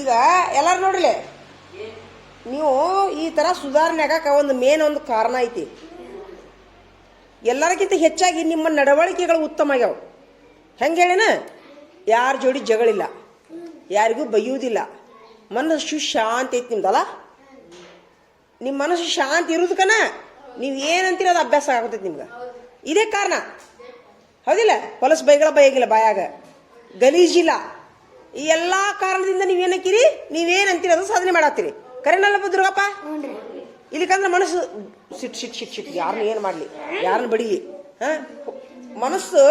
ಈಗ ಎಲ್ಲಾರು ನೋಡ್ರಿ, ನೀವು ಈ ತರ ಸುಧಾರಣೆ ಆಗಕ್ಕೆ ಒಂದು ಕಾರಣ ಐತಿ. ಎಲ್ಲರಿಗಿಂತ ಹೆಚ್ಚಾಗಿ ನಿಮ್ಮ ನಡವಳಿಕೆಗಳು ಉತ್ತಮ ಆಗ್ಯಾವ. ಹೆಂಗೆ ಹೇಳಿನ, ಯಾರ ಜೋಡಿ ಜಗಳಿಲ್ಲ, ಯಾರಿಗೂ ಬೈಯುವುದಿಲ್ಲ, ಮನಸ್ಸು ಶಾಂತಿ ಐತಿ ನಿಮ್ದಲ್ಲ. ನಿಮ್ಮ ಮನಸ್ಸು ಶಾಂತಿ ಇರೋದಕ್ಕನ ನೀವು ಏನಂತೀರ ಅದು ಅಭ್ಯಾಸ ಆಗುತ್ತೈತಿ ನಿಮ್ಗೆ. ಇದೇ ಕಾರಣ, ಹೌದಿಲ್ಲ? ಹೊಲಸು ಬೈಗಳ ಬೈಗಿಲ್ಲ, ಬಾಯಾಗ ಗಲೀಜಿಲ್ಲ. ಈ ಎಲ್ಲ ಕಾರಣದಿಂದ ನೀವೇನಕ್ಕಿರಿ, ನೀವೇನಂತೀರಿ ಅದು ಸಾಧನೆ ಮಾಡತ್ತೀರಿ. ಕರೆನಲ್ಲ ದುರ್ಗಪ್ಪ? ಇಲ್ಲಿಕಂದ್ರೆ ಮನಸ್ಸು ಸಿಟ್ ಯಾರನ್ನ ಏನು ಮಾಡಲಿ, ಯಾರನ್ನ ಬಡಿಲಿ, ಮನಸ್ಸು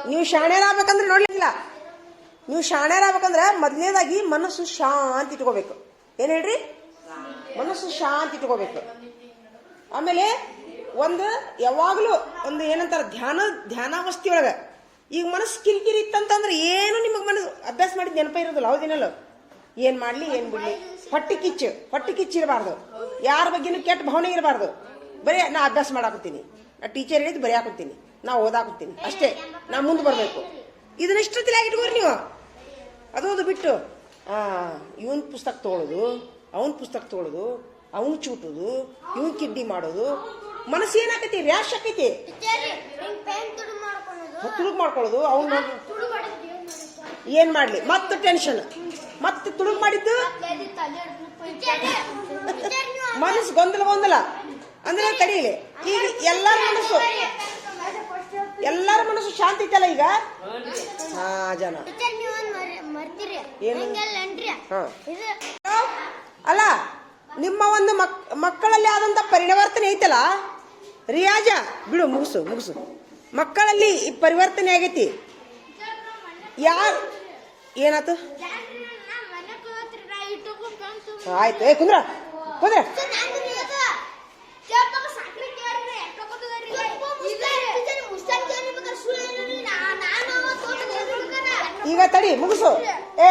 ನೀವು ಶಾಣ್ಯರಾಗಬೇಕಂದ್ರೆ ನೋಡ್ಲಿಲ್ಲ. ನೀವು ಶಾಣ್ಯರಾಗಬೇಕಂದ್ರೆ ಮೊದಲನೇದಾಗಿ ಮನಸ್ಸು ಶಾಂತಿ ಇಟ್ಕೋಬೇಕು. ಏನು ಹೇಳ್ರಿ? ಮನಸ್ಸು ಶಾಂತಿ ಇಟ್ಕೋಬೇಕು. ಆಮೇಲೆ ಯಾವಾಗಲೂ ಏನಂತಾರ, ಧ್ಯಾನಾವಸ್ಥೆಯೊಳಗೆ ಈಗ ಮನಸ್ಸು ಕಿರಿಕಿರಿ ಇತ್ತಂತಂದ್ರೆ ಏನು ನಿಮಗೆ ಮನಸ್ಸು ಅಭ್ಯಾಸ ಮಾಡಿದ ನೆನಪ ಇರೋದಿಲ್ಲ. ಹೌದಿನಲ್ಲ? ಏನು ಮಾಡಲಿ ಏನು ಬಿಡಲಿ, ಹೊಟ್ಟೆ ಕಿಚ್ಚಿರಬಾರ್ದು, ಯಾರ ಬಗ್ಗೆನೂ ಕೆಟ್ಟ ಭಾವನೆ ಇರಬಾರ್ದು. ಬರೀ ನಾ ಅಭ್ಯಾಸ ಮಾಡಾಕತ್ತೀನಿ, ನಾ ಟೀಚರ್ ಹೇಳಿದ್ದು ಬರೆಯಾಕತ್ತೀನಿ, ನಾ ಓದಾಕತ್ತೀನಿ ಅಷ್ಟೇ, ನಾ ಮುಂದೆ ಬರಬೇಕು. ಇದನ್ನೆಷ್ಟೊತ್ತಿಲ್ಲ ಇಟ್ಕೋರಿ ನೀವು. ಅದು ಬಿಟ್ಟು ಇವನ್ ಪುಸ್ತಕ ತೊಗೊಳೋದು, ಅವನ ಪುಸ್ತಕ ತೊಗೊಳೋದು, ಅವನು ಚೂಟೋದು, ಇವನ್ ಕಿಡ್ಡಿ ಮಾಡೋದು, ಮನಸ್ಸು ಏನಾಕೈತಿ, ರ್ಯಾಶ್ ಆಕೈತಿ, ತುಡುಗ್ ಮಾಡ್ಕೊಳ್ಳೋದು. ಅವ್ನು ಏನ್ ಮಾಡ್ಲಿ, ಮತ್ತೆ ಟೆನ್ಷನ್, ಮತ್ತೆ ತುಡುಗ್ ಮಾಡಿದ್ದು ಮನಸ್ಸು ಗೊಂದಲ ಅಂದ್ರೆ ತಡೀಲಿ. ಈಗ ಎಲ್ಲರ ಮನಸ್ಸು ಶಾಂತಿ ಐತಲ್ಲ ಈಗ. ಜನ ಅಲ್ಲ, ನಿಮ್ಮ ಒಂದು ಮಕ್ಕಳಲ್ಲಿ ಆದಂತ ಪರಿವರ್ತನೆ ಐತಲ್ಲ, ರಿಯಾಜ ಬಿಡು, ಮುಗಿಸು. ಮಕ್ಕಳಲ್ಲಿ ಈ ಪರಿವರ್ತನೆ ಆಗೈತಿ. ಯಾರು ಏನಾಯ್ತು? ಆಯ್ತು, ಕುಂದ್ರ ಈಗ ತಡಿ, ಮುಗಿಸು.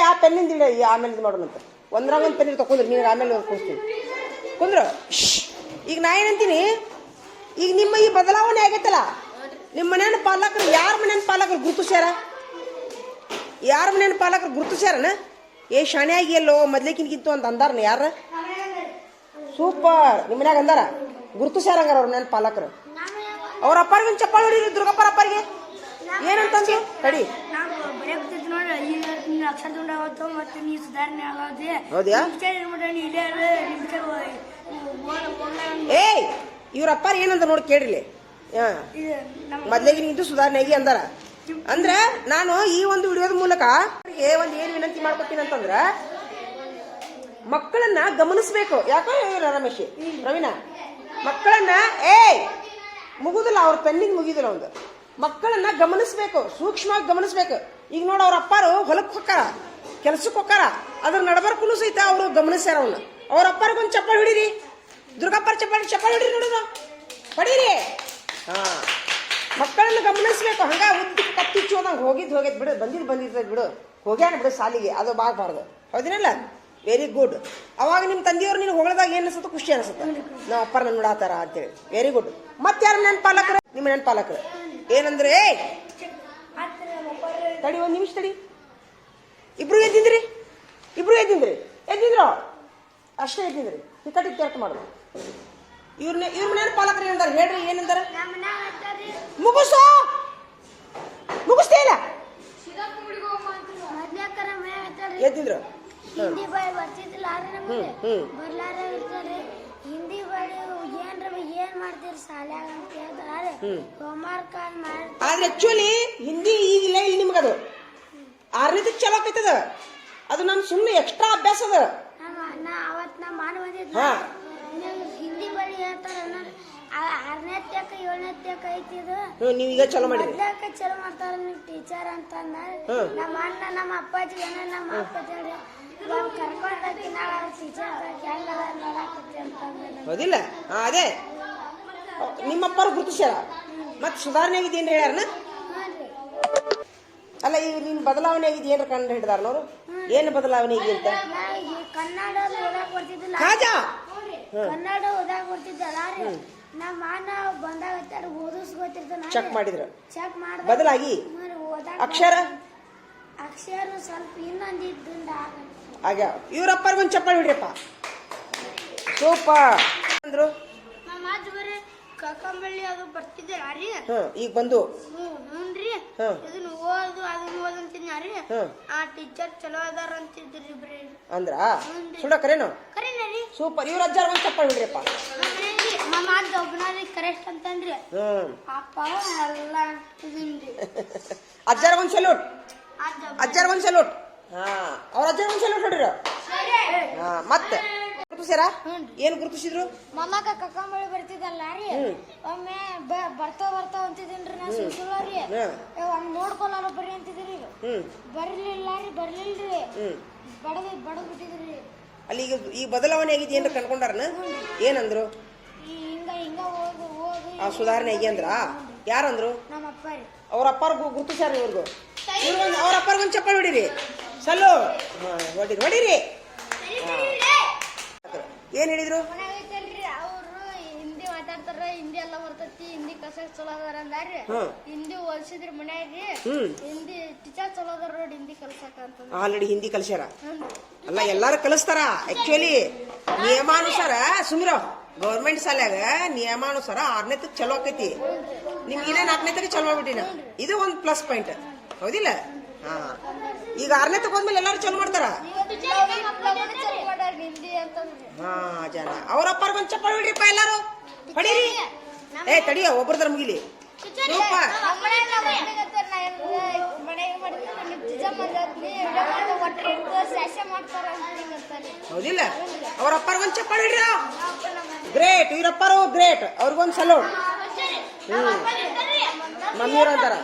ಆ ಪೆನ್ನಿಂದ ಇಡ, ಆಮೇಲೆ ಇದು ಮಾಡೋಣಂತ. ಒಂದ್ರಾಗ ಒಂದು ಪೆನ್ ತಕೊಂಡ್ರಿ, ನೀನು ಆಮೇಲೆ ಓದ್ಕೊಳ್ತೀನಿ. ಕುಂದ್ರ. ಈಗ ನಾ ಏನಂತೀನಿ, ಈಗ ನಿಮ್ಮ ಈ ಬದಲಾವಣೆ ಆಗೈತಲ್ಲ, ನಿಮ್ಮ ಮನೇನ ಪಾಲಕರು, ಯಾರ ಮನೇನ ಪಾಲಕರು ಗುರುತಿಸ್ಯಾರನ? ಶಾಣೆಯಾಗಿ ಎಲ್ಲೋ ಮೊದ್ಲೇಕಿನ್ಕಿಂತು ಅಂತ ಅಂದಾರನ ಯಾರ? ಸೂಪರ್. ನಿಮ್ಮ ಮನ್ಯಾಗ ಅಂದಾರ, ಗುರುತಿಸ್ಯಾರಂಗಾರ ಅವ್ರ ಮನೇನ ಪಾಲಕರು. ಅವ್ರ ಅಪ್ಪರಿಗೆ ಒಂದು ಚಪ್ಪಾಳೆ ಹೊಡೀರಿ, ದುರ್ಗಪ್ಪರ ಅಪ್ಪರಿಗೆ. ಏನಂತಂದ್ರು? ತಡಿ. ಏಯ್, ಇವ್ರ ಅಪ್ಪಾರ ಏನಂತ ನೋಡಿ ಕೇಳಿರ್ಲಿ. ಮೊದ್ಲಿಗೆ ನಿಂತು ಸುಧಾರಣೆ ಆಗಿ ಅಂದಾರ. ಅಂದ್ರ ನಾನು ಈ ಒಂದು ವಿಡಿಯೋದ ಮೂಲಕ ಏನ್ ವಿನಂತಿ ಮಾಡ್ಕೊತೀನಿ ಅಂತಂದ್ರ, ಮಕ್ಕಳನ್ನ ಗಮನಿಸ್ಬೇಕು. ಯಾಕೋ ರವೀನ, ಮಕ್ಕಳನ್ನ ಮುಗುದಿಲ್ಲ, ಅವ್ರ ಪೆನ್ನಿಂಗ್ ಮುಗಿದಿಲ್ಲ. ಒಂದು ಮಕ್ಕಳನ್ನ ಗಮನಿಸ್ಬೇಕು, ಸೂಕ್ಷ್ಮವಾಗಿ ಗಮನಿಸ್ಬೇಕು. ಈಗ ನೋಡ, ಅವ್ರ ಅಪ್ಪಾರು ಹೊಲಕ್ಕೆ ಹೊಕ್ಕಾರ, ಕೆಲ್ಸಕ್ಕೆ ಹೊಕ್ಕಾರ, ಅದ್ರ ನಡಬರ್ಕು ಸಹಿತ ಅವರು ಗಮನಿಸ್ಯಾರ. ಅವ್ನ ಅವ್ರ ಅಪ್ಪಾರಿಗೊಂದು ಚಪ್ಪಾಳೆ ಹೊಡೀರಿ, ದುರ್ಗಪ್ಪರ ಚಪ್ಪಾಳೆ ಹೊಡೀರಿ, ನೋಡೋದು ಹೊಡೀರಿ. ಮಕ್ಕಳನ್ನ ಗಮನಿಸ್ಬೇಕು. ಹಂಗ ಉದ್ದಿ ಕತ್ತಿಚ್ಚು ಹೋದಂಗೆ ಹೋಗಿದ್ ಬಿಡು, ಬಂದಿದ್ ಬಿಡು, ಹೋಗ್ಯಾನ ಬಿಡು ಸಾಲಿಗೆ, ಅದು ಬಾಗಬಾರ್ದು. ಹೌದಿನಲ್ಲ? Very good. ಅವಾಗ ನಿಮ್ಮ ತಂದೆಯವ್ರು ನೀನು ಹೊಗಳದಾಗ ಏನ್ ಅನ್ಸುತ್ತೋ, ಖುಷಿ ಅನ್ಸುತ್ತೆ. ನಾವು ಅಪ್ಪರ ನನ್ನ ನೋಡಾತಾರ ಅಂತೇಳಿ. Very good. ಮತ್ತೆ ಯಾರು ನೆನಪಾಲಕರು? ನಿಮ್ಮ ನೆನಪಾಲಕರು ಏನಂದ್ರೆ, ತಡಿ ಒಂದ್ ನಿಮಿಷ ತಡಿ. ಇಬ್ರು ಎದ್ದಿದ್ರು ಅಷ್ಟೇ ಎದ್ದಿದ್ರಿ. ಹಿಕ್ಕಟ್ಟಿಗೆ ತೆರಟು ಮಾಡೋದು. ಇವ್ರ ಮನೇನ ಪಾಲಕರು ಏನಂದಾರ ಹೇಳ್ರಿ, ಏನಂದಾರ? ಮುಗಿಸ್ತೇ ಇಲ್ಲ. ಎದ್ದಿದ್ರು ಹಿಂದಿ ಬಳಿ ಬರ್ತಿದ್ದಿಲ್ಲ, ಹಿಂದಿ ಬಳಿ ಏನ್ ಮಾಡ್ತೀರಿ ಶಾಲ್ಯಾಗ ಅಂತ ಹೇಳ್ತಾರೆ. ಹೋಮ್ವರ್ಕ್ ಆದ್ರೆ ಆಕ್ಚುಲಿ ಹಿಂದಿ ಈಗಿಲ್ಲ, ಇಲ್ಲಿ ನಿಮ್ಗದು 6ನೇದಕ್ಕೆ ಚಲೋ ಆಕೈತದ. ಅದು ನಮ್ ಸುಮ್ಮನೆ ಎಕ್ಸ್ಟ್ರಾ ಅಭ್ಯಾಸ ಅದ. ಅವತ್ ನಾ ಮಾಡಿ ಬಂದಿದ್ದ, ಹಿಂದಿ ಬಳಿ ಹೇಳ್ತಾರ 6ನೇ ತಕ 7ನೇ ತಕ ಐತಿದು. ನೀವೀಗ ಚಲೋ ಮಾಡಿರಿ, ಚಲೋ ಮಾಡ್ತಾರ ಟೀಚರ್ ಅಂತ. ನಮ್ಮ ಅಣ್ಣ ನಮ್ಮ ಅಪ್ಪಾಜಿ ನಮ್ಮ ಅಪ್ಪಾಜಿ ಕರ್ಕೊಂಡೋಗಿ ನಾವು ಟೀಚರ್ ನೋಡಾಕತ್ತಿ ಅಂತ. ಹೌದಿಲ್ಲ? ಅದೇ ನಿಮ್ಮಪ್ಪರು ಗುರುತಿಸ್ಯಾರ. ಮತ್ ಸುಧಾರಣೆ ಆಗಿದೆ ಏನ್ರಿ ಹೇಳ್ಯಾರನ? ಅಲ್ಲ, ಈಗ ನಿನ್ ಬದಲಾವಣೆ ಆಗಿದೆ ಏನ್ರ ಕಂಡು ಹಿಡಿದಾರನವ್ರು? ಏನು ಬದಲಾವಣೆ ಆಗಿ ಅಂತ? ಕನ್ನಡ ಓದಾಕ್ ಬರ್ತಿದ್ದಿಲ್ಲ, ಕನ್ನಡ ಓದಾಕ್ ಬರ್ತಿದ್ದಲ್ಲ. ನಮ್ಮ ಅಣ್ಣ ಬಂದಾಗ ಓದಿಸ್ಕೊತಿರ್ತಾನ, ಚೆಕ್ ಮಾಡಿದ್ರು, ಚೆಕ್ ಮಾಡಿ ಬದಲಾಗಿ ಅಕ್ಷರ ಸ್ವಲ್ಪ ಇನ್ನೊಂದಿದ್ದ ಆಗ್ಯಾವ. ಇವ್ರಪ್ಪರ್ಗೊಂದು ಚಪ್ಪಾಳಿ ಬಿಡ್ರಿಪ್ಪ. ಸೂಪರ್ ಅಂದ್ರು. ನಮ್ಮ ಅಜ್ಜ ಬರೀ ಕಕ್ಕಂಬಳ್ಳಿ ಅದು ಬರ್ತಿದ್ದೀರಾ ರೀ? ಈಗ ಬಂದು ಹ್ಞೂನ್ರಿ. ಇದನ್ನ ಓದು ಅದನ್ನ ಓದಂತಿದ್ನಾರಿ. ಆ ಟೀಚರ್ ಚಲೋ ಅದಾರ ಅಂತಿದ್ರಿ ಬರೀ ಅಂದ್ರ ಸುಡ ಕರೇನು? ಕರೀನ ರೀ. ಸೂಪರ್. ಇವ್ರ ಅಜ್ಜಾರ ಒಂದ್ ಚಪ್ಪಾಳಿ ಬಿಡ್ರಿಪ್ಪ. ನಮ್ಮ ಅಜ್ಜ ಒಬ್ಬನಾರಿ ಕರೆಕ್ಟ್ ಅಂತನ್ರಿ. ಅಪ್ಪ ಎಲ್ಲ ಇದನ್ರಿ. ಅಜ್ಜಾರ ಒಂದ್ ಸಲ್ಯೂಟ್. ಅಜ್ಜಾರ ಒಂದ್ ಸಲ್ಯೂಟ್. ಅವ್ರ ಅಜ್ಜಾರ ಒಂದ್ ಸಲ್ಯೂಟ್ ಹೊಡ್ರಿ. ಮತ್ತೆ ಗುರುತಿಸ್ಯಾರ? ಏನ್ ಗುರುತಿಸಿದ್ರು? ಮಮ್ಮಕ್ಕ ಕಕ್ಕಂಬಳಿ ಬರ್ತಿದ್ದಲ್ಲ ರೀ. ಒಮ್ಮೆ ಬರ್ತಾವ ಅಂತಿದ್ದೀನ್ರಿ ನಾ ಸುಳ್ಳ ರೀ. ಒಂದ್ ನೋಡ್ಕೊಲ್ಲ ಬರ್ರಿ ಅಂತಿದ್ರಿ. ಬರ್ಲಿಲ್ಲ ರೀ, ಬರ್ಲಿಲ್ರಿ. ಬಡದ್ ಬಿಟ್ಟಿದ್ರಿ. ಅಲ್ಲಿ ಈಗ ಬದಲಾವಣೆ ಆಗಿದ್ ಏನ್ರ ಕನ್ಕೊಂಡಾರನ? ಏನಂದ್ರು? ಹಿಂಗ ಓದು ಆ ಸುಧಾರಣೆ ಆಗಿ ಅಂದ್ರ? ಯಾರಂದ್ರು? ನಮ್ಮ ಅಪ್ಪ ರೀ. ಅವ್ರ ಅಪ್ಪಾರ ಗುರುತಿಸ್ಯಾರ ಇವ್ರಿಗೂ. ಅವ್ರ ಅಪ್ಪಾರ್ಗೊಂದ್ ಚಪ್ಪಾಳಿ ಹೊಡಿರಿ. ಸಲ್ಲು ಹೊಡಿರಿ. ಏನ್ ಹೇಳಿದ್ರು? ಅವ್ರು ಹಿಂದಿ ಮಾತಾಡ್ತಾರ, ಹಿಂದಿ ಎಲ್ಲ ಬರ್ತೈತಿ, ಹಿಂದಿ ಕಸಕ್ ಚಲೋ ಅದಾರ ಅಂದಾರ್ರಿ. ಹಿಂದಿ ಓದಿಸಿದ್ರಿ ಮನ್ಯಾಗ್ರಿ. ಹಿಂದಿ ಟೀಚರ್ ಚಲೋ ಅದಾರ ನೋಡಿ ಹಿಂದಿ ಕಲ್ಸಕ ಅಂತ. ಆಲ್ರೆಡಿ ಹಿಂದಿ ಕಲ್ಸ್ಯಾರ. ಅಲ್ಲ ಎಲ್ಲಾರು ಕಲಿಸ್ತಾರ. ಆಕ್ಚುಲಿ ನಿಯಮಾನುಸಾರ ಸುಮಿರ ಗೌರ್ಮೆಂಟ್ ಶಾಲ್ಯಾಗ ನಿಯಮಾನುಸಾರ 6ನೇ ತಕ್ ಚಲೋ ಆಕೈತಿ. ನಿಮ್ಗಿನ 4ನೇ ತಕ ಚಲೋ ಆಗ್ಬಿಟ್ಟಿನ. ಇದು ಒಂದ್ ಪ್ಲಸ್ ಪಾಯಿಂಟ್ ಹೌದಿಲ್ಲ? ಈಗ 6ನೇ ತಕ ಹೋದ್ಮೇಲೆ ಎಲ್ಲಾರು ಚಲೋ ಮಾಡ್ತಾರ. ಜನ ಅವ್ರ ಅಪ್ಪಾರ್ಗೊಂದ್ ಚಪ್ಪಾಳಿ ಹೊಡ್ರಿಪ್ಪ ಎಲ್ಲಾರು. ಹೊಡೀರಿ. ತಡಿಯ ಒಬ್ಬರದ್ರ ಮುಗಿಲಿ. ಹೌದಿಲ್ಲ? ಅವ್ರ ಅಪ್ಪಾರ್ಗೊಂದ್ ಚಪ್ಪಾಳಿ ಹೊಡ್ರಿ. ಗ್ರೇಟ್. ಇವ್ರಪ್ಪಾರು ಗ್ರೇಟ್. ಅವ್ರಿಗೊಂದ್ ಸಲೂಟ್. ಮಮ್ಮಿಯವ್ರ ಅಂತಾರ.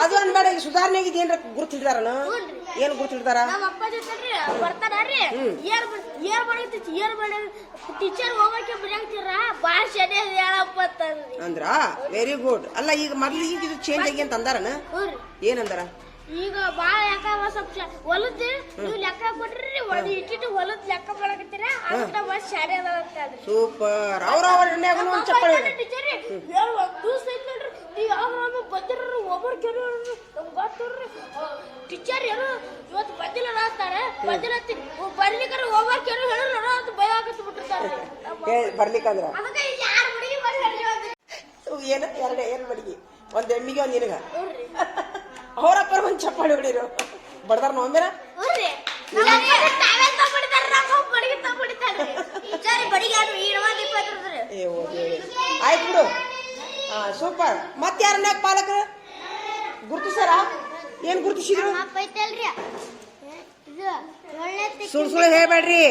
ಅದು ಅನ್ಬೇಡ. ಈಗ ಸುಧಾರಣೆ ಆಗಿದೆ. ಏನ್ರ ಗುರುತಿಡ್ತಾರನ? ಏನ್ ಗುರುತಿಡ್ತಾರ? ನಮ್ಮ ಅಪ್ಪ ಜೊತೆ ಬರ್ತಾರ್ರಿ. ಟೀಚರ್ ಹೋಗಕ್ಕೆ ಬರಂತೀರ ಭಾಷೆ ಹೇಳಪ್ಪ ಅಂದ್ರ ವೆರಿ ಗುಡ್. ಅಲ್ಲ ಈಗ ಮೊದ್ಲು ಈಗ ಇದು ಚೇಂಜ್ ಆಗಿ ಅಂತ ಅಂದಾರನ? ಏನಂದಾರ? ಈಗ ಬಾಳ ಲೆಕ್ಕ ಸ್ವಲ್ಪ ಹೊಲದ್ ನೀವು ಲೆಕ್ಕ ಕೊಟ್ರಿ ಇಟ್ಟಿಟ್ಟು ಹೊಲದ್ ಲೆಕ್ಕ ಮಾಡಕತ್ತೀರ. ಅದಕ್ಕ ಭಾಷೆ ಶಾಲೆ ಅದ ಅಂತ. ಸೂಪರ್. ಅವ್ರ ಒಂದ್ ಚಪ್ಪಾಳಿ ಟೀಚರ್ ದಿವಸ ಐತ್ರಿ. ನೀವು ಬಂದಿರ ಒಬ್ಬರು ಕೆಲವ್ರಿ ಗೊತ್ತವ್ರಿ. ಟೀಚರ್ ಏನು ಇವತ್ತು ಬಂದಿಲ್ಲ ಅಂತಾರೆ. ಬಂದಿಲ್ಲ ಬರ್ಲಿಕ್ಕಾರ ಒಬ್ಬರು ಕೆಲವು ಹೇಳ ಅಂತ ಭಯ ಆಗತ್ ಬಿಟ್ಟಿರ್ತಾರೆ. ಬರ್ಲಿಕ್ಕಂದ್ರ ಅದಕ್ಕೆ ಯಾರು ಹುಡುಗಿ ಏನು ಎರಡು ಬಡಿಗೆ, ಒಂದ್ ಎಮ್ಮಿಗೆ ಒಂದ್ ನಿನಗ. ಅವ್ರಪ್ಪರ ಒಂದ್ ಚಪ್ಪಾಳಿ ಹೊಡಿರು. ಬಡ್ದಾರ ಒಮ್ಮೆರ ಆಯ್ತು ಬಿಡು. ಸೂಪರ್. ಮತ್ ಯಾರನ್ನ ಪಾಲಕರು ಗುರುತಿಸ್ಯಾರ? ಏನ್ ಗುರುತಿಸಿದ್ರು? ಸುಳ್ಳು ಹೇಳ್ಬೇಡ್ರಿ.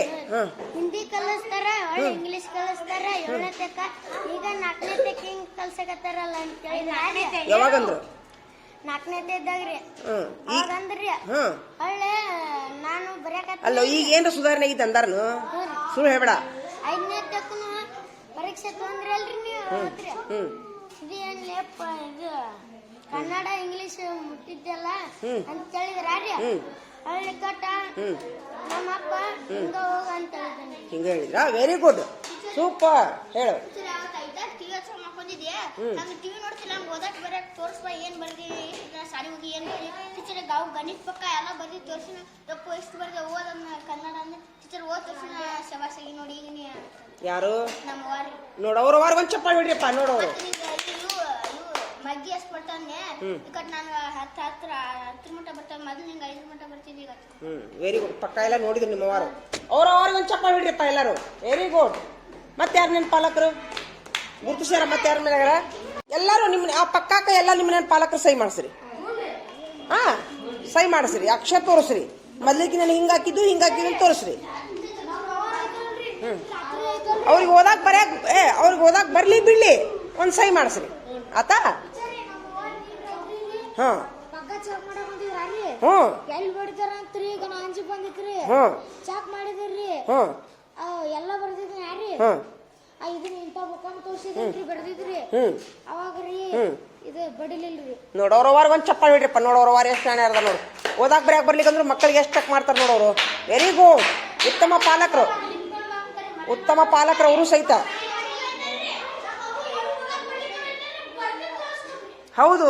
ಹಿಂದಿ ಕಲಿಸ್ತಾರ, ಇಂಗ್ಲಿಷ್ ಕಲಿಸ್ತಾರ. 7ನೇ ತಕ ಈಗ 4ನೇ ತಕ ಹಿಂಗ್ ಕಲ್ಸಕತ್ತಾರಲ್ಲ ಅಂತ ಹೇಳಿದ್ರೆ. ಯಾವಾಗಂದ್ರು? 4ನೇ ಇದ್ದಾಗ್ರಿ. ಅವಾಗಂದ್ರಿ ಒಳ್ಳೆ ನಾನು ಬರೆಯಕತ್ತ. ಅಲ್ಲ ಈಗ ಏನ್ರ ಸುಧಾರಣೆ ಆಗಿತ್ತು ಅಂದಾರನು? ಸುಳ್ಳು ಹೇಳ್ಬೇಡ. 5ನೇ ತಕ್ಕನು ಪರೀಕ್ಷೆ ತೊಂದ್ರಲ್ರಿ ನೀವು. ಇದೇನ್ಲೇಪ್ಪ ಇದು ಕನ್ನಡ ಇಂಗ್ಲಿಷ್ ಮುಟ್ಟಿದ್ದಲ್ಲ ಅಂತ ಹೇಳಿದ್ರಿ. ಒಳ್ಳೆ ಕಟ್ಟ ನಮ್ಮಪ್ಪ ಹಿಂಗ ಹೋಗ ಅಂತ ಹೇಳಿದ್ದಾನೆ. ಹಿಂಗ ಹೇಳಿದ್ರ? Very good. ಸೂಪರ್. ಹೇಳು. ನಂಗೆ ಟಿವಿ ನೋಡ್ತಿಲ್ಲ. ನಂಗೆ ಓದಕ್ ಬರಕ್ ತೋರ್ಸ್ಬ ಏನ್ ಬರ್ದಿ ಸಾರಿ ಹೋಗಿ ಏನ್ ಟೀಚರ್ ಗಾವ್ ಗಣಿತ ಪಕ್ಕ ಎಲ್ಲ ಬರ್ದಿ ತೋರ್ಸಿನ ತಪ್ಪು ಎಷ್ಟು ಬರ್ದೆ ಓದನ್ನ ಕನ್ನಡ ಅಂದ್ರೆ ಟೀಚರ್ ಓದ್ ತೋರ್ಸಿನ ಶಬಾಸಾಗಿ ನೋಡಿ. ಈಗ ಯಾರು ನಮ್ಮ ವಾರಿ ನೋಡ ಅವ್ರ ವಾರ ಒಂದ್ ಚಪ್ಪಾಳಿ ಹೊಡ್ರಿಪ್ಪ. ನೋಡೋರು ಮಗ್ಗಿ ಎಷ್ಟು ಬರ್ತಾನೆ. ಈಗ ನಾನು ಹತ್ರ ಮಟ್ಟ ಬರ್ತಾನೆ. ಮೊದಲು ನಿಂಗೆ 5 ಮಟ್ಟ ಬರ್ತಿದ್ವಿ. Very good. ಪಕ್ಕ ಎಲ್ಲ ನೋಡಿದ್ರು ನಿಮ್ಮ ವಾರ. ಅವ್ರ ಒಂದ್ ಚಪ್ಪಾಳಿ ಹೊಡ್ರಿಪ್ಪ ಎಲ್ಲಾರು. Very good. ಮತ್ತೆ ಯಾರು ನಿನ್ ಪಾಲಕರು ಗುರುತಿಸ್ಯಾರ? ಮತ್ತೆ ಯಾರ ಮೇಲೆ ಎಲ್ಲಾರು ನಿಮ್ ಆ ಪಕ್ಕಾಕ ಎಲ್ಲ ನಿಮ್ಮ ಪಾಲಕರು ಸಹಿ ಮಾಡಿಸ್ರಿ. ಸಹಿ ಮಾಡಿಸ್ರಿ. ಅಕ್ಷರ ತೋರಿಸ್ರಿ. ಮೊದ್ಲಿಕ್ಕೆ ನಾನು ಹಿಂಗಾಕಿದ್ದು ಅಂತ ತೋರಿಸ್ರಿ. ಅವ್ರಿಗೆ ಓದಾಕ್ ಬರ್ಲಿ ಬಿಡ್ಲಿ ಒಂದ್ ಸಹಿ ಮಾಡಿಸ್ರಿ. ಆತಾ? ಎಲ್ಲಿ ಬಡ್ತಾರಂತ್ರಿ. ಈಗ ನಾಂಜಿ ಬಂದಿತ್ರಿ. ಚಾಕ್ ಮಾಡಿದ್ರಿ. ಎಲ್ಲ ಬರ್ದಿದ್ರಿ ಯಾರಿ. ಇದನ್ನ ಇಂತ ಬುಕ್ಕನ್ನು ತೋರಿಸಿದ್ರಿ ಬರ್ದಿದ್ರಿ. ಅವಾಗ್ರಿ ಇದು ಬಡಿಲಿಲ್ರಿ. ನೋಡೋರ ವಾರ ಒಂದ್ ಚಪ್ಪಾಳಿ ಬಿಡ್ರಿಪ್ಪ. ನೋಡೋರ ವಾರ ಎಷ್ಟು ಜಾಣ ಇರ್ದ ನೋಡು. ಓದಾಕ್ ಬರೆಯಾಕ ಬರ್ಲಿಕ್ಕಂದ್ರೆ ಮಕ್ಕಳಿಗೆ ಎಷ್ಟು ಚೆಕ್ ಮಾಡ್ತಾರೆ ನೋಡೋರು. Very good. ಉತ್ತಮ ಪಾಲಕರು ಅವರು ಸಹಿತ. ಹೌದು,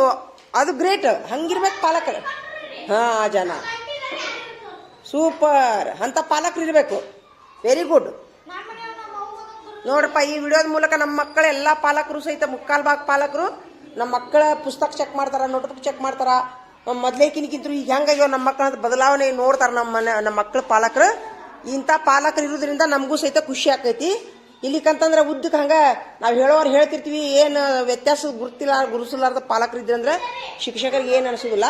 ಅದು ಗ್ರೇಟ್. ಹಂಗಿರ್ಬೇಕು ಪಾಲಕರು. ಹಾಂ ಜನ ಸೂಪರ್ ಅಂತ ಪಾಲಕರು ಇರಬೇಕು. Very good. ನೋಡ್ರಪ್ಪ, ಈ ವಿಡಿಯೋದ ಮೂಲಕ ನಮ್ಮ ಮಕ್ಕಳ ಎಲ್ಲ ಪಾಲಕರು ಸಹಿತ ಮುಕ್ಕಾಲು ಭಾಗ ಪಾಲಕರು ನಮ್ಮ ಮಕ್ಕಳ ಪುಸ್ತಕ ಚೆಕ್ ಮಾಡ್ತಾರ, ನೋಟ್ಬುಕ್ ಚೆಕ್ ಮಾಡ್ತಾರ. ಮೊದ್ಲೇಕಿನ್ಕಿಂತೂ ಈಗ ಹೆಂಗಾಗ್ಯಾವ ನಮ್ಮ ಮಕ್ಕಳ ಬದಲಾವಣೆ ನೋಡ್ತಾರ. ನಮ್ಮ ಮಕ್ಕಳ ಪಾಲಕರು ಇಂಥ ಪಾಲಕರು ಇರೋದ್ರಿಂದ ನಮಗೂ ಸಹಿತ ಖುಷಿ ಆಕೈತಿ. ಇಲ್ಲಿಕಂತಂದ್ರೆ ಉದ್ದಕ್ಕೆ ಹಂಗೆ ನಾವು ಹೇಳೋರು ಹೇಳ್ತಿರ್ತೀವಿ, ಏನು ವ್ಯತ್ಯಾಸ ಗುರುಸಲಾರ್ದ ಪಾಲಕರು ಇದ್ರಂದ್ರೆ ಶಿಕ್ಷಕರಿಗೆ ಏನು ಅನಿಸೋದಿಲ್ಲ.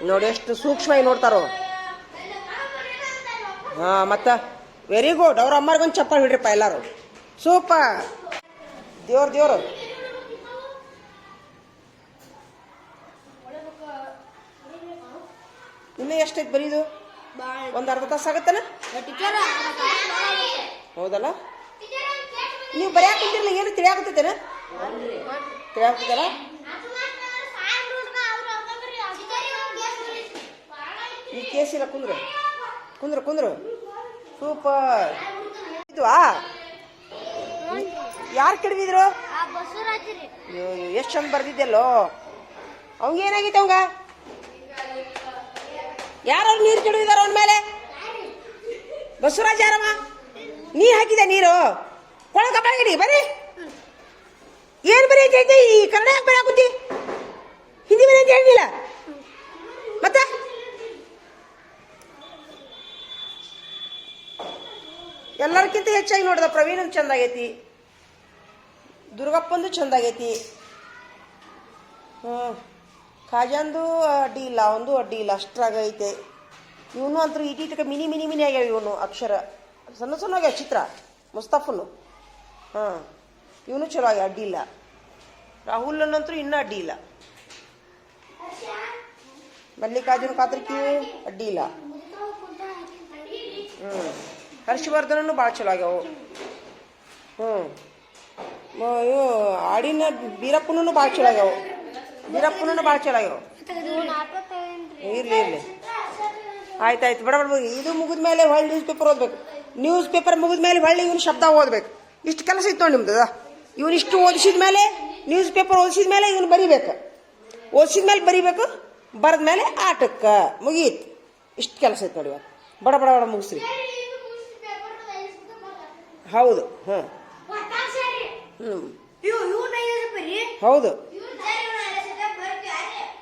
ನೋಡಿ ಎಷ್ಟು ಸೂಕ್ಷ್ಮವಾಗಿ ನೋಡ್ತಾರೋ. ಹಾಂ, ಮತ್ತು ವೆರಿ ಗುಡ್. ಅವ್ರ ಅಮ್ಮರಿಗೊಂದು ಚಪ್ಪಾಳೆ ಬಿಡ್ರಿಪ್ಪ ಎಲ್ಲರೂ. ಸೂಪರ್. ದೇವ್ರು ಇನ್ನೂ ಎಷ್ಟೈತೆ ಬರೀದು? ಒಂದು ಅರ್ಧ ತಾಸು ಆಗತ್ತನ? ಹೌದಲ್ಲ? ನೀವು ಬರೆಯಾಕ ಕುಂತಿರ್ಲಿಲ್ಲ, ಏನು ತಿಳಿಯಾಕತ್ತೇನ? ತಿಳಿಯಾಕತ್ತಲ್ಲ? ಈ ಕೇಸಿಲ್ಲ. ಕುಂದ್ರು. ಸೂಪರ್. ಇದ್ವಾ? ಯಾರು ಕೆಡವಿದ್ರು? ಎಷ್ಟು ಚಂದ ಬರ್ದಿದ್ದೆಲ್ಲೋ. ಅವಂಗ ಏನಾಗೈತೆ? ಅವಂಗ ಯಾರು ನೀರು ಕೆಡವಿದಾರ ಅವನ ಮೇಲೆ? ಬಸವರಾಜ್ ಯಾರಮ್ಮ? ನೀ ಹಾಕಿದೆ ನೀರು ಕೊಳಗಡಿ ಬರೀ. ಏನು ಬರೀ ಅಂತ ಈ ಕನ್ನಡ ಯಾಕೆ ಬರೀ ಹಾಕುತ್ತಿ? ಹಿಂದಿ ಬರೀ ಅಂತ ಹೇಳಿಲ್ಲ ಮತ್ತೆ? ಎಲ್ಲರಿಗಿಂತ ಹೆಚ್ಚಾಗಿ ನೋಡ್ದ ಪ್ರವೀಣನ್ ಚಂದ ಆಗೈತಿ, ದುರ್ಗಪ್ಪಂದು ಚಂದ ಆಗೈತಿ. ಖಾಜಂದು ಅಡ್ಡಿ ಇಲ್ಲ, ಒಂದು ಅಡ್ಡಿ ಇಲ್ಲ, ಅಷ್ಟ್ರಾಗೈತೆ. ಇವನು ಅಂತೂ ಇಟೀಟಕ್ಕೆ ಮಿನಿ ಆಗ್ಯಾವ. ಇವನು ಅಕ್ಷರ ಸಣ್ಣ ಆಗ್ಯಾವ. ಚಿತ್ರ ಮುಸ್ತಫನು ಇವನು ಚಲೋ ಆಗ್ಯಾವ, ಅಡ್ಡಿ ಇಲ್ಲ. ರಾಹುಲನ್ನಂತೂ ಇನ್ನೂ ಅಡ್ಡಿ ಇಲ್ಲ. ಮಲ್ಲಿಕಾರ್ಜುನ ಪಾತ್ರಕ್ಕಿಯೂ ಅಡ್ಡಿ ಇಲ್ಲ. ಹರ್ಷವರ್ಧನನು ಭಾಳ ಚಲೋ ಆಗ್ಯಾವು. ಇವು ಆಡಿನ ಬೀರಪ್ಪನೂ ಭಾಳ ಚಲೋ ಆಗ್ಯಾವು. ಇರ್ಲಿ. ಆಯ್ತಾಯ್ತು, ಬಡ ಇದು ಮುಗಿದ ಮೇಲೆ ಹೊಳ್ಳಿ ನ್ಯೂಸ್ ಪೇಪರ್ ಮುಗಿದ ಮೇಲೆ ಹೊಳ್ಳಿ ಇವನು ಶಬ್ದ ಓದ್ಬೇಕು. ಇಷ್ಟು ಕೆಲಸ ಇತ್ತು ನೋಡಿ ನಿಮ್ದು. ಇವನು ಇಷ್ಟು ಓದಿಸಿದ ಮೇಲೆ ನ್ಯೂಸ್ ಪೇಪರ್ ಓದಿಸಿದ ಮೇಲೆ ಇವನು ಬರಿಬೇಕು. ಬರೆದ ಮೇಲೆ ಆಟಕ್ಕೆ ಮುಗೀತು. ಇಷ್ಟು ಕೆಲಸ ಇತ್ತು ನೋಡಿ. ಬಡ ಮುಗಿಸ್ರಿ. ಹೌದು. ಹೌದು,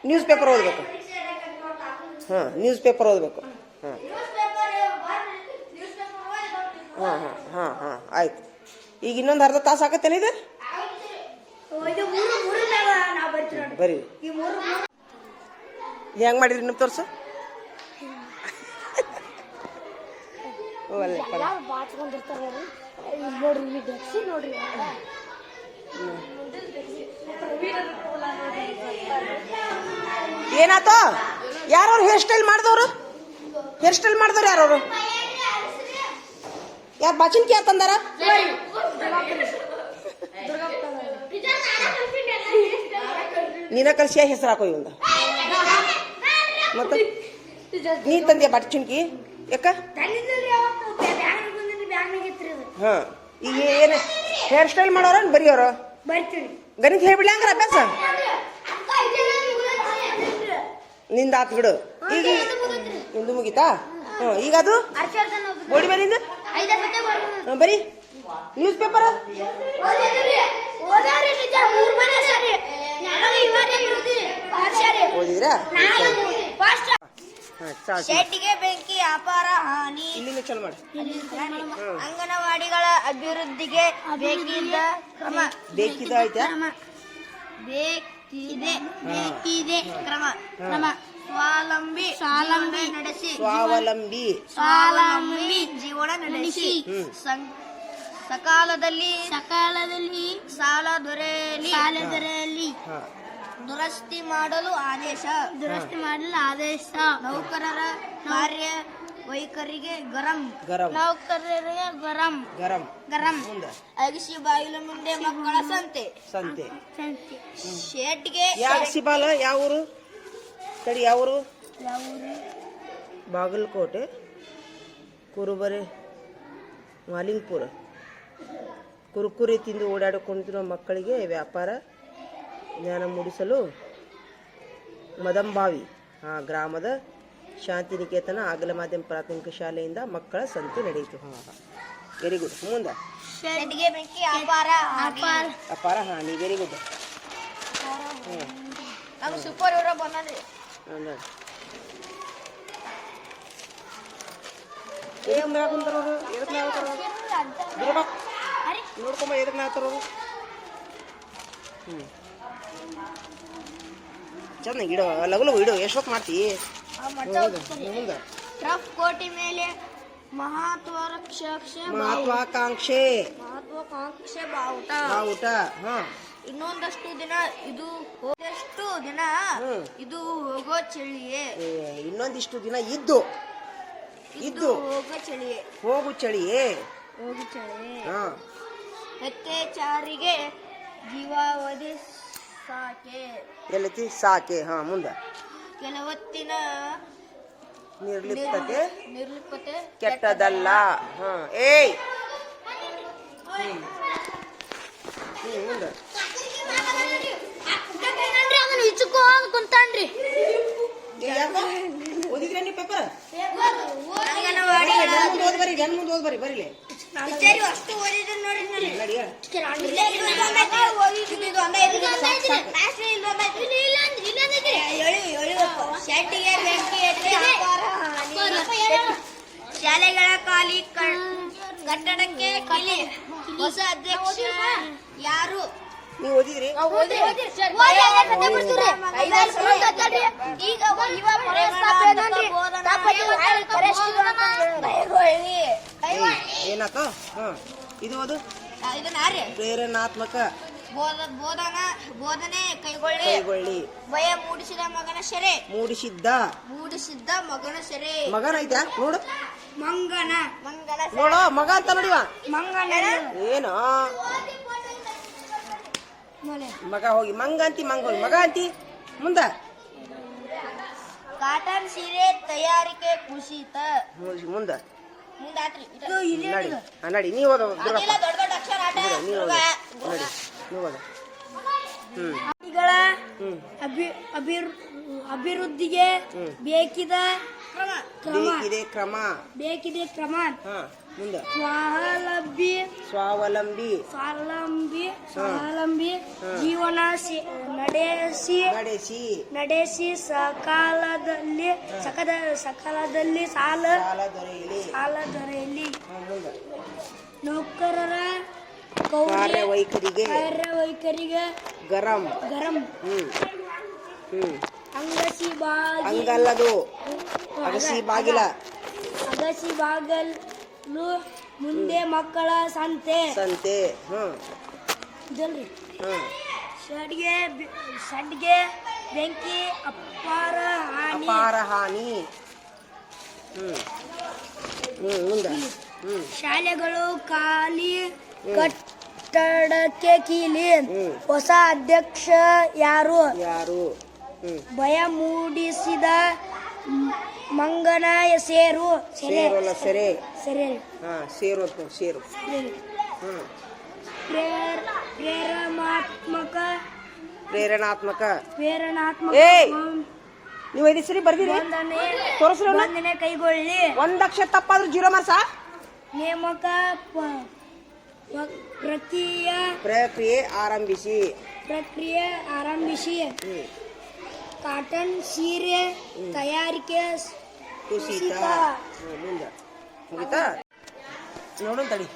ನ್ಯೂಸ್ ಪೇಪರ್ ಓದಬೇಕು. ನ್ಯೂಸ್ ಪೇಪರ್ ಓದಬೇಕು. ಆಯ್ತು. ಈಗ ಇನ್ನೊಂದು ಅರ್ಧ ತಾಸು ಆಗತ್ತೇನೆ ಇದು? ಬರೀ ಹೆಂಗ್ ಮಾಡಿದ್ರಿ ನಿಮ್ಮ ತೋರ್ಸು. ಏನಾತ? ಯಾರವ್ರು ಹೇರ್ ಸ್ಟೈಲ್ ಮಾಡಿದವ್ರು? ಯಾರವ್ರು? ಯಾರು ಬಾಚಿನ್ಕಿ ಯಾರು ತಂದಾರ? ನೀನ ಕಲ್ಸಿಯ ಹೆಸರು ಹಾಕೋ ಇವಂದ. ಮತ್ತೆ ನೀ ತಂದ್ಯಾ ಬಾಚಿನ್ಕಿ? ಯಾಕ? ಈಗ ಏನು ಹೇರ್ ಸ್ಟೈಲ್ ಮಾಡೋರ ಬರೀವ್ರ? ಗಣಿತ ಹೇಳ್ಬಿಡ್ಲಿ ಹಂಗಾರ ಅಭ್ಯಾಸ ನಿಂದ ಆತ್ ಬಿಡು. ಈಗ ನಿಂದು ಮುಗೀತಾ? ಈಗ ಅದು ಬೋಡಿ ಮೇಲಿಂದ ಬರೀ ನ್ಯೂಸ್ ಪೇಪರ್ ಓದಿದ್ರಾ? ಶೆಟ್ಟಿಗೆ ಬೆಂಕಿ ಅಪಾರ ಹಾನಿ. ಇಲ್ಲಿಂದ ಚಲೋ ಮಾಡಿ. ಅಂಗನವಾಡಿಗಳ ಅಭಿವೃದ್ಧಿಗೆ ಬೇಕಿದೆ ಕ್ರಮ ಸ್ವಾವಲಂಬಿ ಜೀವನ ನಡೆಸಿ ಸಕಾಲದಲ್ಲಿ ಸಾಲ ದೊರೆಯಲಿ ದುರಸ್ತಿ ಮಾಡಲು ಆದೇಶ ನೌಕರರ ಕಾರ್ಯ ವೈಖರಿಗೆ ಗರಂ ಅಗಸಿ ಬಾಗಿಲು ಮುಂದೆ ಮಕ್ಕಳ ಸಂತೆ ಶೆಟ್ಗೆ ಸಿಬಾಲ ಯಾವೂರು ತಡಿ? ಯಾವೂರು? ಬಾಗಲಕೋಟೆ ಕುರುಬರಿ ಮಾಲಿಂಗ್ಪುರ. ಕುರುಕುರಿ ತಿಂದು ಓಡಾಡಿಕೊಂಡಿರುವ ಮಕ್ಕಳಿಗೆ ವ್ಯಾಪಾರ ಜ್ಞಾನ ಮೂಡಿಸಲು ಮದಂಬಾವಿ ಗ್ರಾಮದ ಶಾಂತಿನಿಕೇತನ ಆಂಗ್ಲ ಮಾಧ್ಯಮ ಪ್ರಾಥಮಿಕ ಶಾಲೆಯಿಂದ ಮಕ್ಕಳ ಸಂತೆ ನಡೆಯಿತು. Very good. ಮುಂದೆ ಶೆಡ್ಗೆ ಬೆಂಕಿ ಅಪಾರ ಹಾನಿ. Very good. ನಮ್ಮ ಸೂಪರ್ ಹೀರೋ ಬಂದ್ರಿ. ನೋಡ್ಕೊಂಬ ಎದಕ್ಕೆ ನಾತಾರೋದು. ಚೆನ್ನಾಗಿ ಇಡೋ, ಲಗು ಲಗು ಇಡು. ಎಷ್ಟೊತ್ತು ಮಾಡ್ತಿ? ಮುಂದೆ ಟ್ರಫ್ ಕೋಟಿ ಮೇಲೆ ಮಹತ್ವಾಕಾಂಕ್ಷೆ ಬಾವುಟ. ಇನ್ನೊಂದಷ್ಟು ದಿನ ಇದು ಇದು ಹೋಗೋ ಚಳಿಯೇ. ಇನ್ನೊಂದಿಷ್ಟು ದಿನ ಇದ್ದು ಹೋಗೋ ಚಳಿಯೇ. ಹೋಗು ಚಳಿಯೇ. ಅತ್ಯಾಚಾರಿಗೆ ಜೀವಾವಧಿ ಸಾಕೆ. ಎಲ್ಲತಿ ಸಾಕೆ. ಮುಂದೆ ಕೆಲವತ್ತಿನ ನಿರ್ಲಿಪ್ತತೆ ನಿರ್ಲಿಪ್ತತೆ ಕೆಟ್ಟದಲ್ಲ. ಏಯ್ ಮುಂದೆ ಕುಂತಾನ್ರಿ. ಓದಿದ್ರೆ ನೀವು ಪೇಪರ್ ಬರೀ ಬರೀಲಿ. ಅಷ್ಟು ಓದಿದ್ರೆ ನೋಡಿ ನಡಿಯ ಶಾಲೆಗಳ ಖಾಲಿ ಕಟ್ಟಡಕ್ಕೆ ಕಲಿ. ಹೊಸ ಅಧ್ಯಕ್ಷ ಯಾರು? ನೀವು ಓದಿದ್ರಿ? ಏನಾಕ? ಇದು ಓದು. ಪ್ರೇರಣಾತ್ಮಕ ಬೋಧನೆ ಕೈಗೊಳ್ಳಿ. ಭಯ ಮೂಡಿಸಿದ ಮಗನ ಸೆರೆ. ಮೂಡಿಸಿದ್ದ ಮಗನ ಸೆರೆ. ಮಗನ ಐತಾ ನೋಡು. ಮಂಗನ ನೋಡು ಮಗ ಅಂತ ನೋಡಿವ. ಏನು ಮಗ ಹೋಗಿ ಮಂಗ ಅಂತಿ, ಮಗ ಅಂತಿ. ಮುಂದ ಕಾಟನ್ ಸೀರೆ ತಯಾರಿಕೆ ಕುಸಿತ. ಮುಂದ ಮುಂದಾತ್ರಿ ನಡಿ. ನೀವು ಓದ. ದೊಡ್ಡ ದೊಡ್ಡ ಅಕ್ಷರ ಆಟ. ನೀವು ಓದ. ಅಭಿವೃದ್ಧಿಗೆ ಬೇಕಿದೆ ಕ್ರಮ. ಮುಂದೆ ಸ್ವಾವಲಂಬಿ ಜೀವನ ನಡೆಸಿ ಸಕಾಲದಲ್ಲಿ ಸಾಲ ದೊರೆಯಲಿ. ನೌಕರರ ಕಾರ್ಯವೈಖರಿಗೆ ಗರಂ. ಅಂಗಸಿ ಬಾಗಿಲ ಮುಂದೆ ಮಕ್ಕಳ ಸಂತೆ. ಷಡ್ಗೆ ಬೆಂಕಿ ಅಪಾರ ಹಾನಿ. ಮುಂದೆ ಶಾಲೆಗಳು ಖಾಲಿ ಕಟ್ಟಡಕ್ಕೆ ಕೀಲಿ. ಹೊಸ ಅಧ್ಯಕ್ಷ ಯಾರು? ಭಯ ಮೂಡಿಸಿದ ಮಂಗನ ಸೇರು. ಪ್ರೇರಣಾತ್ಮಕ. ನೀವು ಐದು ಸರಿ ಬರ್ದಿರಿ. ವಂದನೆ ಕೈಗೊಳ್ಳಿ. ಒಂದಕ್ಷರ ತಪ್ಪಾದ್ರೂ 0 ಮಾರ್ಕ್ಸ. ನೇಮಕ ಪ್ರಕ್ರಿಯೆ ಆರಂಭಿಸಿ. ಕಾಟನ್ ಸೀರೆ ತಯಾರಿಕೆ ಕುಸಿತ. ಮುಗಿತಾ? ನೋಡೋಣ ತಡಿ.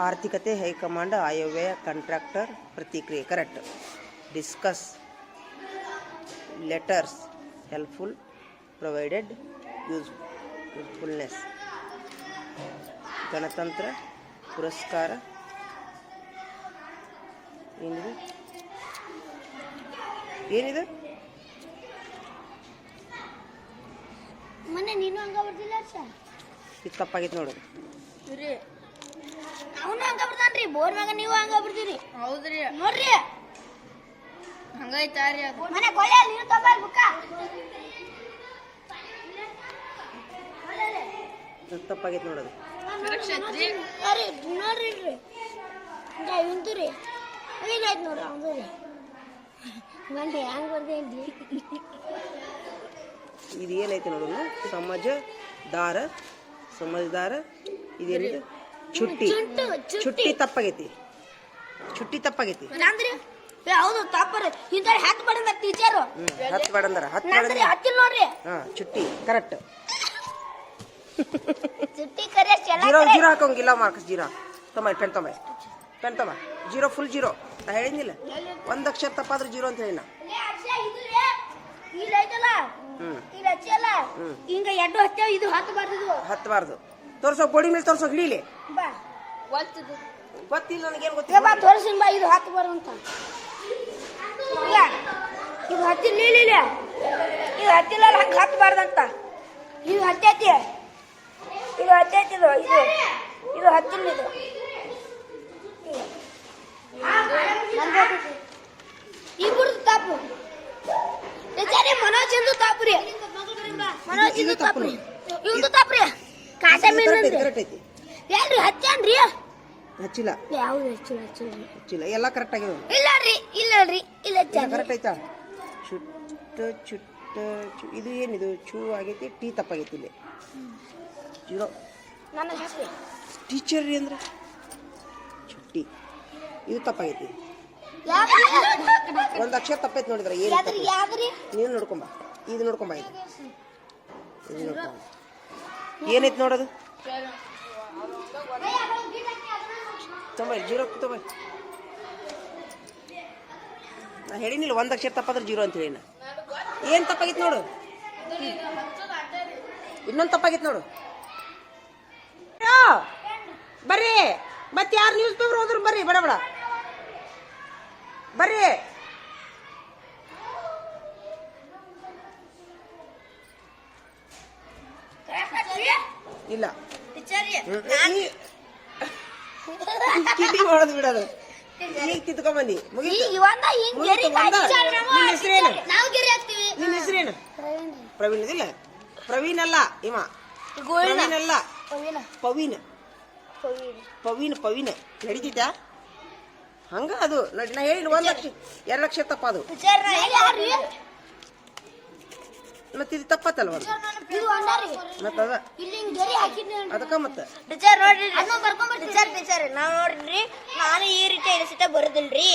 ಆರ್ಥಿಕತೆ ಹೈಕಮಾಂಡ್ ಆಯವ್ಯಯ ಕಾಂಟ್ರಾಕ್ಟರ್ ಪ್ರತಿಕ್ರಿಯೆ. Correct. Discuss letters helpful provided usefulness. ಗಣತಂತ್ರ ಪುರಸ್ಕಾರ ಏನಿದೆ? ಮೊನ್ನೆ ನೀನು ಹಂಗ ಬರ್ದಿಲ್ಲ ಸರ್. ಇದು ತಪ್ಪಾಗಿತ್ತು ನೋಡು. ಅವನು ಹಂಗ ಬರ್ತಾನ್ರಿ. ಬೋರ್ ಮ್ಯಾಗ ನೀವು ಹಂಗ ಬರ್ತೀರಿ. ಹೌದ್ರಿ ನೋಡ್ರಿ ಹಂಗೈತಾರಿ. ಮನೆ ಕೊಲೆ ನೀನು ತಪ್ಪಾಗಿ ಬುಕ್ಕ ತಪ್ಪಾಗಿತ್ತು ನೋಡೋದು. ಅರೆ ನೋಡ್ರಿ ಇಂದು ರೀ ಇಲ್ಲಾಯ್ತು ನೋಡ್ರಿ ಅವ್ದು ರೀ ಗಂಟೆ ಹೆಂಗ್ ಬರ್ದೇನ್ರಿ ಇದು ಏನೈತೆ ನೋಡೋಣ ಸಮಜದಾರ ಇದೇನಿದು ಚುಟ್ಟಿ ಚುಟ್ಟಿ ತಪ್ಪಾಗೈತಿ ಅಂದ್ರೆ ಹೌದು ತಪ್ಪರ ಇಂತ ಹತ್ತು ಬಡಂದ ಟೀಚರು ಹತ್ತು ಬೇಡಂದಾರ ಹತ್ತಿಲ್ಲ ನೋಡ್ರಿ ಚುಟ್ಟಿ ಕರೆಕ್ಟ್ ಚುಟ್ಟಿ ಕರೆ ಜೀರೋ ಹಾಕೋಂಗಿಲ್ಲ ಮಾರ್ಕ್ಸ್ ಜೀರೋ ಪೆನ್ ತಮ್ಮ ಜೀರೋ ಫುಲ್ ಜೀರೋ ನಾ ಹೇಳಿದ್ನಿಲ್ಲ ಒಂದ್ ಅಕ್ಷರ ತಪ್ಪಾದ್ರೆ ಜೀರೋ ಅಂತ ಹೇಳಿ ನಾ ಹಿಂಗ ಎಡ್ಡು ಹತ್ತೇವ ಇದು ಹತ್ತಬಾರ್ದು ತೋರ್ಸೋ ಗೋಡಿ ಮೇಲೆ ತೋರ್ಸೋ ಹಿಡೀಲಿ ಬಾ ಗೊತ್ತಿಲ್ಲ ನನಗೇನು ಗೊತ್ತಿಲ್ಲ ಬಾ ತೋರ್ಸಿನ್ ಬಾ ಇದು ಹತ್ತಬಾರ್ದು ಅಂತ ಇದು ಹತ್ತಿಲ್ಲ ಇದು ಹತ್ತಿಲ್ಲ ಹಂಗ ಹತ್ತಬಾರ್ದಂತ ಇದು ಹತ್ತೈತಿ ಇದು ಹತ್ತಿಲ್ಲ ಇದು ಇಬ್ಬರು ತಪ್ಪು ಮನೋಜಂದು ತಪ್ಪುರಿ ಮನೋಜಂದು ತಪ್ಪುರಿ ಇವಂದು ತಪ್ಪುರಿ ಕಾಟ ಮೀನು ಕರೆಕ್ಟ್ ಐತಿ ಏನ್ರಿ ಹಚ್ಚೇನ್ರಿ ಹಚ್ಚಿಲ್ಲ ಯಾವ್ದು ಹಚ್ಚಿಲ್ಲ ಎಲ್ಲ ಕರೆಕ್ಟ್ ಆಗಿದೆ ಇಲ್ಲ ಕರೆಕ್ಟ್ ಐತಾ ಇದು ಏನಿದು ಚೂ ಆಗೈತಿ ಟೀ ತಪ್ಪಾಗೈತಿ ಇಲ್ಲಿ ಜೀರೋ ನನ್ನ ಹೆಸರು ಟೀಚರ್ ರೀ ಅಂದ್ರೆ ಚುಟ್ಟಿ ಇದು ತಪ್ಪಾಗೈತಿ ಒಂದ್ ಅಕ್ಷರ ತಪ್ಪೈತಿ ನೋಡಿದ್ರ ಏನು ಯಾವ್ದ್ರಿ ನೀನು ನೋಡ್ಕೊಂಬ ಇದು ನೋಡ್ಕೊಂಬ ಇದು ಏನೈತಿ ನೋಡೋದು ಜೀರೋ ನಾ ಹೇಳಿನಿಲ್ಲ ಒಂದ್ ಅಕ್ಷರ ತಪ್ಪಾದ್ರೆ ಜೀರೋ ಅಂತ ಹೇಳಿ ಏನ್ ತಪ್ಪಾಗಿತ್ತು ನೋಡು ಇನ್ನೊಂದು ತಪ್ಪಾಗಿತ್ತು ನೋಡು ಬರ್ರಿ ಮತ್ತೆ ಯಾರು ನ್ಯೂಸ್ ಪೇಪರ್ ಹೋದ್ರು ಬರ್ರಿ ಬಡ ಬರ್ರಿ ಇಲ್ಲ ಕಿಟಿ ಮಾಡೋದು ಬಿಡೋದು ಈಗ ಕಿತ್ಕೊಂಬಂದಿ ನಿನ್ನ ಹೆಸರೇನು ಪ್ರವೀಣ್ ಇದಿಲ್ಲ ಪ್ರವೀಣ್ ಅಲ್ಲ ಇವ ಪ್ರವೀಣ್ ಅಲ್ಲ ಪವೀನ್ ನಡೀತಿದ್ದ ಹಂಗ ಅದು ನಾ ಹೇಳಿ 1 ಲಕ್ಷ 2 ಲಕ್ಷ ತಪ್ಪ ಅದು ಮತ್ತೆ ಇದು ತಪ್ಪತ್ತಲ್ವ ಮತ್ತದ ಅದಕ್ಕ ಮತ್ತೆ ನಾವ್ ನೋಡ್ರಿ ನಾನು ಈ ರೀತಿ ಎನಿಸಿತ ಬರೋದಿಲ್ರಿ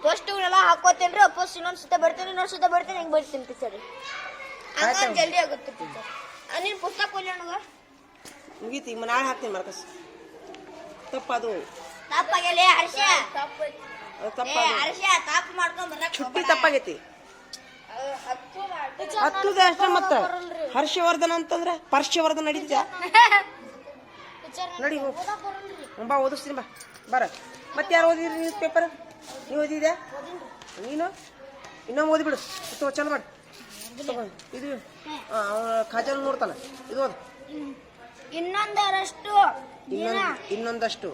ಫಸ್ಟ್ ಎಲ್ಲ ಹಾಕೋತೇನ್ರಿ ಅಪ್ಪಸ್ ಇನ್ನೊಂದ್ ಸತ ಬರ್ತೀನಿ ಹಿಂಗ್ ಬರ್ತೀನಿ ಟೀಚರ್ ಹಂಗ ಜಲ್ದಿ ಆಗುತ್ತೆ ಟೀಚರ್ ನಿನ್ ಪುಸ್ತಕ ಕೊಡ್ಲಿ ನನಗ ಮುಗೀತಿ ಈಗ ನಾಳೆ ಹಾಕ್ತೀನಿ ಮಾರ್ಕಸ್ ತಪ್ಪದು ತಪ್ಪಾಗಲೇ ಹರ್ಷ ತಪ್ಪು ಮಾಡ್ಕೊಂಡ್ ಬರಕ್ ಚುಟ್ಟಿ ತಪ್ಪಾಗೈತಿ ಹತ್ತುದೇ ಅಷ್ಟ ಮತ್ತ ಹರ್ಷವರ್ಧನ್ ಅಂತಂದ್ರೆ ಪರ್ಷವರ್ಧನ್ ನಡೀತಿದ್ದ ನಡಿ ಬಾ ಓದಿಸ್ತೀನಿ ಬರ ಮತ್ತೆ ಯಾರು ಓದಿದ್ರಿ ನ್ಯೂಸ್ ಪೇಪರ್ ನೀವು ಓದಿದ್ಯಾ ನೀನು ಇನ್ನೊಮ್ಮೆ ಓದಿಬಿಡು ಚಲೋ ಮಾಡಿ ಇದು ಖಾಜಾನು ನೋಡ್ತಾನ ಇದು ಓದು ಇನ್ನೊಂದರಷ್ಟು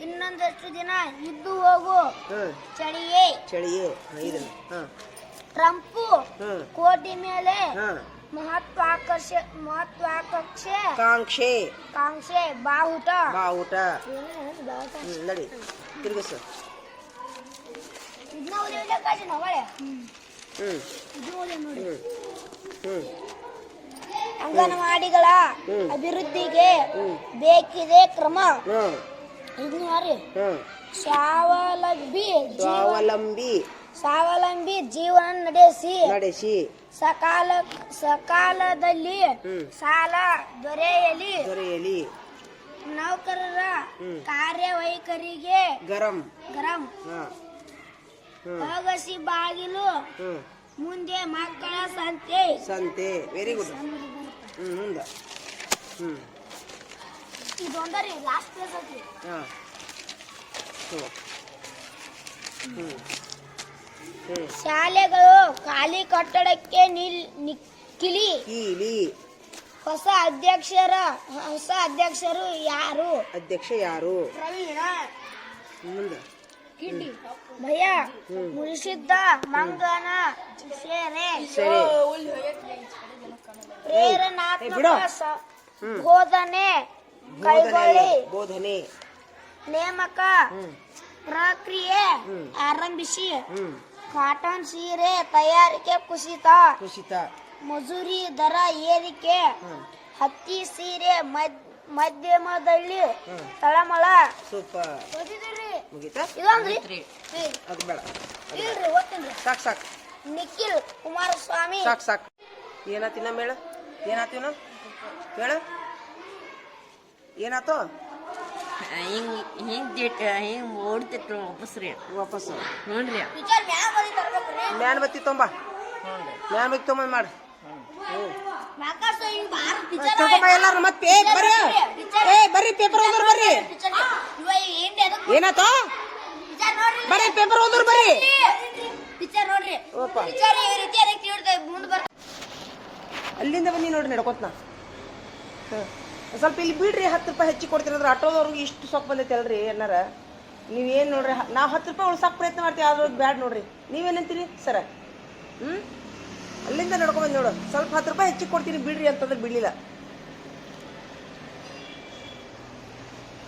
ಇನ್ನೊಂದಷ್ಟು ದಿನ ಇದ್ದು ಹೋಗು ಚಳಿಯೇ ಟ್ರಂಪು ಕೋಟಿ ಮೇಲೆ ಕಾಂಕ್ಷೆ ಬಾವುಟ ನಡಿ ತಿರುಗಿಸು ಅಂಗನವಾಡಿಗಳ ಅಭಿವೃದ್ಧಿಗೆ ಬೇಕಿದೆ ಕ್ರಮ ಸ್ವಾವಲಂಬಿ ಜೀವನ ನಡೆಸಿ ಸಕಾಲದಲ್ಲಿ ಸಾಲ ದೊರೆಯಲಿ ನೌಕರರ ಕಾರ್ಯವೈಖರಿಗೆ ಗರಂ ಅಗಸಿ ಬಾಗಿಲು ಮುಂದೆ ಮಕ್ಕಳ ಸಂತೆ ವೆರಿ ಗುಡ್ ಇದೊಂದರಿ ಲಾಸ್ಟ್ ಪೇಜ್ ಐತಿ ಶಾಲೆಗಳು ಖಾಲಿ ಕಟ್ಟಡಕ್ಕೆ ಕಿಲಿ ಹೊಸ ಅಧ್ಯಕ್ಷರು ಯಾರು ಪ್ರವೀಣ ಮುಂದೆ ಭಯ ಮುರಿಸಿದ್ದ ಮಂಗನ ಸೇರೆ ಸರಿ ಪ್ರೇರಣಾತ್ಮಕ ಬೋಧನೆ ಕೈಗೊಳ್ಳಿ ಬೋಧನೆ ನೇಮಕ ಪ್ರಕ್ರಿಯೆ ಆರಂಭಿಸಿ ಕಾಟನ್ ಸೀರೆ ತಯಾರಿಕೆ ಕುಸಿತ ಕುಸಿತ ಮಜೂರಿ ದರ ಏರಿಕೆ ಹತ್ತಿ ಸೀರೆ ಮಧ್ಯಮದಲ್ಲಿ ತಳಮಳ ಸೂಪರ್ ಮುಗೀತಾ ಇದೊಂದ್ರಿ ಅದು ಬೇಡ ಇಲ್ರಿ ಓದ್ತೀನಿ ಸಾಕು ಸಾಕು ನಿಖಿಲ್ ಕುಮಾರಸ್ವಾಮಿ ಸಾಕು ಸಾಕು ಏನಾತಿನ ಮೇಳ ಏನಾತೀವ್ ನಾವು ಹೇಳು ಏನಾತು ಹಿಂಗ್ ಓಡ್ತಿತ್ತು ವಾಪಸ್ ರೀ ವಾಪಸ್ಸು ನೋಡ್ರಿ ಟೀಚರ್ ಮ್ಯಾಮ್ ಬದಿ ತರ್ಬೇಕ್ರಿ ಮ್ಯಾನ್ ಬತ್ತಿ ತೊಂಬ ಮ್ಯಾನ್ ಬತ್ತಿ ತೊಂಬಂದು ಮಾಡು ನಾಕಾಸ ಹಿಂಗ್ ಬಾರ ಟೀಚರ್ ತಿಳ್ಕೊಂಬ ಎಲ್ಲಾರು ಮತ್ತೆ ಬರ್ರಿ ಬರ್ರಿ ಪೇಪರ್ ಓದೋರು ಬರ್ರಿ ಟೀಚರ್ ಇವ ಏನ್ರಿ ಅದಕ್ಕೆ ಏನಾತ ಟೀಚರ್ ನೋಡ್ರಿ ಬರ್ರಿ ಪೇಪರ್ ಓದೋರು ಬರ್ರಿ ಟೀಚರ್ ನೋಡ್ರಿ ಓಪ ಟೀಚರ್ ಈ ರೀತಿ ಅದಕ್ಕೆ ತಿಳ್ದೆ ಮುಂದೆ ಬರ್ ಅಲ್ಲಿಂದ ಬನ್ನಿ ನೋಡ್ರಿ ನಡ್ಕೋತ್ನ ಸ್ವಲ್ಪ ಇಲ್ಲಿ ಬಿಡ್ರಿ 10 ರೂಪಾಯಿ ಹೆಚ್ಚಿಗೆ ಕೊಡ್ತೀರಂದ್ರೆ ಆಟೋದವ್ರಿಗೆ ಇಷ್ಟು ಸೊಪ್ಪು ಬಂದೈತೆ ಅಲ್ರಿ ಏನಾರ ನೀವೇನು ನೋಡ್ರಿ ನಾವು 10 ರೂಪಾಯಿ ಉಳ್ಸಾಕ ಪ್ರಯತ್ನ ಮಾಡ್ತೀವಿ ಆದ್ರೂ ಬ್ಯಾಡ್ ನೋಡ್ರಿ ನೀವೇನಂತೀರಿ ಸರ ಅಲ್ಲಿಂದ ನಡ್ಕೊಂಬಂದು ನೋಡು ಸ್ವಲ್ಪ 10 ರೂಪಾಯಿ ಹೆಚ್ಚಿಗೆ ಕೊಡ್ತೀನಿ ಬಿಡ್ರಿ ಅಂತಂದ್ರೆ ಬಿಡ್ಲಿಲ್ಲ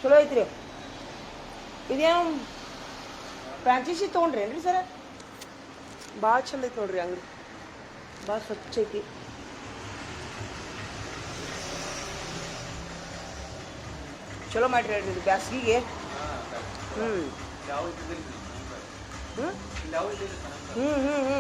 ಚಲೋ ಐತ್ರಿ ಇದೇನು ಫ್ರಾಂಚೈಸಿ ತೊಗೊಂಡ್ರಿ ಏನ್ರಿ ಸರ ಭಾಳ ಚಂದ ಐತಿ ನೋಡ್ರಿ ಅಂಗಡಿ ಭಾಳ ಸ್ವಚ್ಛ ಐತಿ ಚಲೋ ಮಾಡ್ರಿ ಹೇಳ್ರಿ ಇದು ಬ್ಯಾಸ್ಗಿಗೆ ಹ್ಞೂ ಹ್ಞೂ ಹ್ಞೂ ಹ್ಞೂ ಹ್ಞೂ